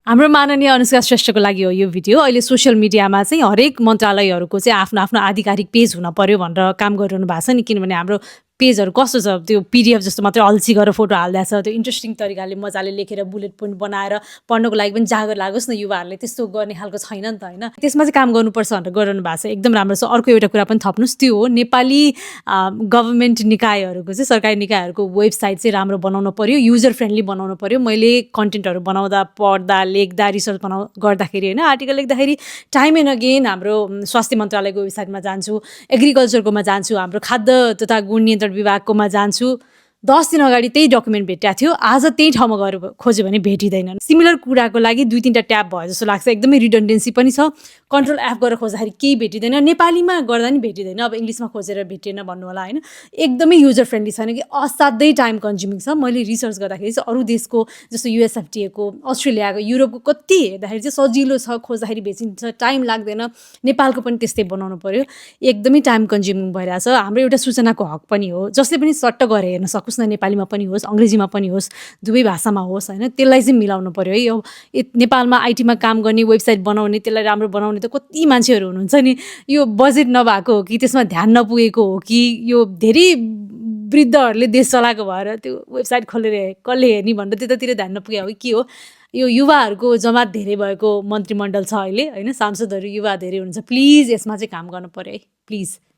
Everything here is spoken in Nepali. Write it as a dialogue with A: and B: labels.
A: हाम्रो माननीय अनुष्का श्रेष्ठको लागि हो यो भिडियो। अहिले सोसियल मिडियामा चाहिँ हरेक मन्त्रालयहरूको चाहिँ आफ्नो आफ्नो आधिकारिक पेज हुन पर्यो भनेर काम गरिरहनु भएको छ नि। किनभने हाम्रो पेजहरू कस्तो छ, त्यो पिडिएफ जस्तो मात्रै अल्छी गरेर फोटो हालिदिएको छ। त्यो इन्ट्रेस्टिङ तरिकाले मजाले लेखेर बुलेट पोइन्ट बनाएर पढ्नको लागि पनि जागर लागोस् न युवाहरूले, त्यस्तो गर्ने खालको छैन नि त होइन। त्यसमा चाहिँ काम गर्नुपर्छ भनेर गरिरहनु भएको छ, एकदम राम्रो छ। अर्को एउटा कुरा पनि थप्नुहोस्, त्यो हो नेपाली गभर्मेन्ट निकायहरूको चाहिँ, सरकारी निकायहरूको वेबसाइट चाहिँ राम्रो बनाउनु पर्यो, युजर फ्रेन्डली बनाउनु पर्यो। मैले कन्टेन्टहरू बनाउँदा, पढ्दा, लेख्दा, रिसर्च गर्दाखेरि होइन, आर्टिकल लेख्दाखेरि टाइम एन्ड अगेन हाम्रो स्वास्थ्य मन्त्रालयको वेबसाइटमा जान्छु, एग्रिकल्चरकोमा जान्छु, हाम्रो खाद्य तथा गुण नियन्त्रण विभागकोमा जान्छु। 10 दिन अगाडि त्यही डकुमेन्ट भेटेको थियो, आज त्यही ठाउँमा गएर खोज्यो भने भेटिँदैन। सिमिलर कुराको लागि 2-3टा ट्याब भयो जस्तो लाग्छ, एकदमै रिडन्डेन्सी पनि छ। कन्ट्रोल एफ गरेर खोज्दाखेरि केही भेटिँदैन, नेपालीमा गर्दा नि भेटिँदैन। अब इङ्ग्लिसमा खोजेर भेटेन भन्नु होला होइन। एकदमै युजर फ्रेन्डली छैन कि असाध्यै टाइम कन्ज्युमिङ छ। मैले रिसर्च गर्दाखेरि चाहिँ अरू देशको जस्तो युएसएफटिएको, अस्ट्रेलियाको, युरोपको कति हेर्दाखेरि चाहिँ सजिलो छ, खोज्दाखेरि भेटिन्छ, टाइम लाग्दैन। नेपालको पनि त्यस्तै बनाउनु पर्यो, एकदमै टाइम कन्ज्युमिङ भइरहेछ। हाम्रो एउटा सूचनाको हक पनि हो, जसले पनि सट्ट गरेर हेर्न सकोस् न, नेपालीमा पनि होस्, अङ्ग्रेजीमा पनि होस्, दुवै भाषामा होस् होइन। त्यसलाई चाहिँ मिलाउनु पर्यो है। यो नेपालमा आइटीमा काम गर्ने, वेबसाइट बनाउने, त्यसलाई राम्रो बनाउने त कति मान्छेहरू हुनुहुन्छ नि। यो बजेट नभएको हो कि त्यसमा ध्यान नपुगेको हो कि यो धेरै वृद्धहरूले देश चलाएको भएर त्यो वेबसाइट खोलेर कसले हेर्ने भनेर त्यतातिर ध्यान नपुगेको हो कि के हो। यो युवाहरूको जमात धेरै भएको मन्त्रीमण्डल छ अहिले होइन, सांसदहरू युवा धेरै हुनुहुन्छ। प्लिज यसमा चाहिँ काम गर्नु पर्यो है, प्लिज।